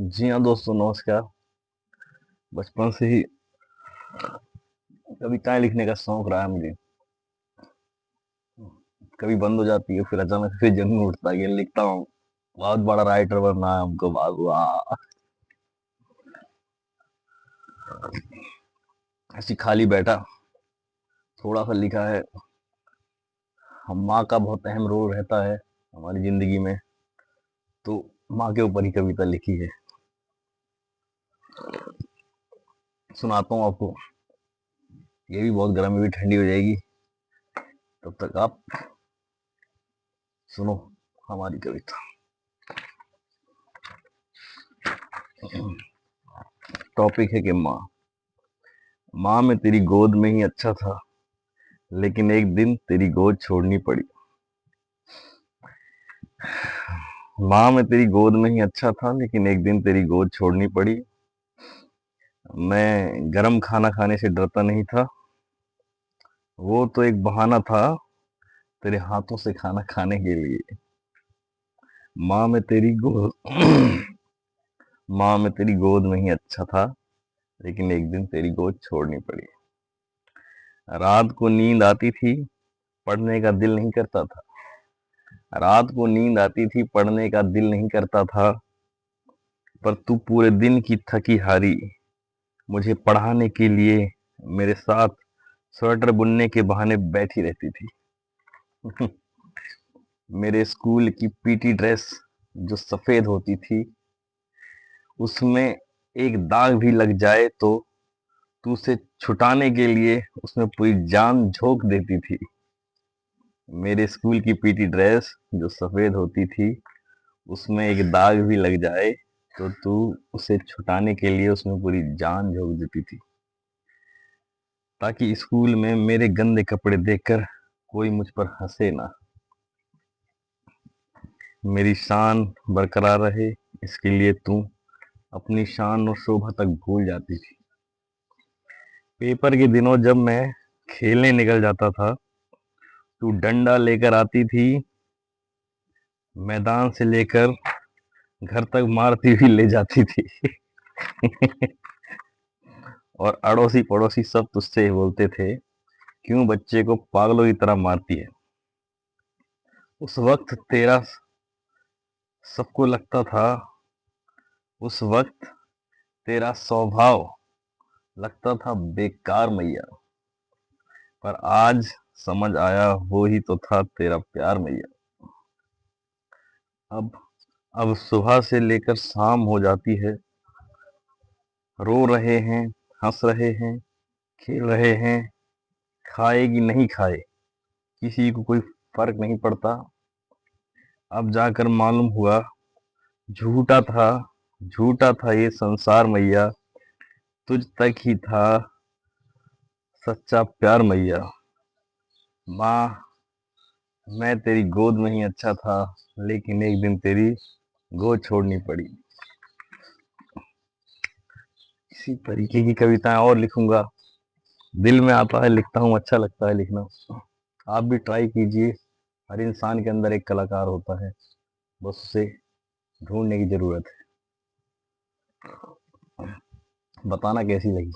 जी हाँ दोस्तों, नमस्कार। बचपन से ही कविताएं लिखने का शौक रहा है मुझे। कभी बंद हो जाती है, फिर अचानक से जुनून उठता है कि लिखता हूँ। बहुत बड़ा राइटर बनना है हमको, बाबू वाह। ऐसी खाली बैठा थोड़ा सा लिखा है। हम माँ का बहुत अहम रोल रहता है हमारी जिंदगी में, तो माँ के ऊपर ही कविता लिखी है। सुनाता हूँ आपको। ये भी बहुत गर्म है, भी ठंडी हो जाएगी। तब तक आप सुनो हमारी कविता। टॉपिक है कि माँ। माँ, मैं तेरी गोद में ही अच्छा था, लेकिन एक दिन तेरी गोद छोड़नी पड़ी। माँ, मैं तेरी गोद में ही अच्छा था, लेकिन एक दिन तेरी गोद छोड़नी पड़ी। मैं गरम खाना खाने से डरता नहीं था, वो तो एक बहाना था तेरे हाथों से खाना खाने के लिए। माँ, मैं तेरी गोद माँ, मैं तेरी गोद में ही अच्छा था, लेकिन एक दिन तेरी गोद छोड़नी पड़ी। रात को नींद आती थी, पढ़ने का दिल नहीं करता था। रात को नींद आती थी, पढ़ने का दिल नहीं करता था, पर तू पूरे दिन की थकी हारी मुझे पढ़ाने के लिए मेरे साथ स्वेटर बुनने के बहाने बैठी रहती थी। मेरे स्कूल की पीटी ड्रेस जो सफेद होती थी, उसमें एक दाग भी लग जाए तो तू उसे छुटाने के लिए उसमें पूरी जान झोंक देती थी। मेरे स्कूल की पीटी ड्रेस जो सफेद होती थी, उसमें एक दाग भी लग जाए तो तू उसे छुटाने के लिए उसमें पूरी जान झोंक देती थी, ताकि स्कूल में मेरे गंदे कपड़े देखकर कोई मुझ पर हंसे ना। मेरी शान बरकरार रहे, इसके लिए तू अपनी शान और शोभा तक भूल जाती थी। पेपर के दिनों जब मैं खेलने निकल जाता था, तू डंडा लेकर आती थी, मैदान से लेकर घर तक मारती हुई ले जाती थी। और अड़ोसी पड़ोसी सब तुझसे बोलते थे, क्यों बच्चे को पागलों की तरह मारती है। उस वक्त तेरा सबको लगता था, उस वक्त तेरा स्वभाव लगता था बेकार मैया, पर आज समझ आया वो ही तो था तेरा प्यार मैया। अब अब सुबह से लेकर शाम हो जाती है, रो रहे हैं, हंस रहे हैं, खेल रहे हैं, खाए कि नहीं खाए किसी को कोई फर्क नहीं पड़ता। अब जाकर मालूम हुआ झूठा था, झूठा था ये संसार मैया, तुझ तक ही था सच्चा प्यार मैया। माँ, मैं तेरी गोद में ही अच्छा था, लेकिन एक दिन तेरी गोद छोड़नी पड़ी। इसी तरीके की कविताएं और लिखूंगा। दिल में आता है लिखता हूँ, अच्छा लगता है लिखना। आप भी ट्राई कीजिए। हर इंसान के अंदर एक कलाकार होता है, बस उसे ढूंढने की जरूरत है। बताना कैसी लगी।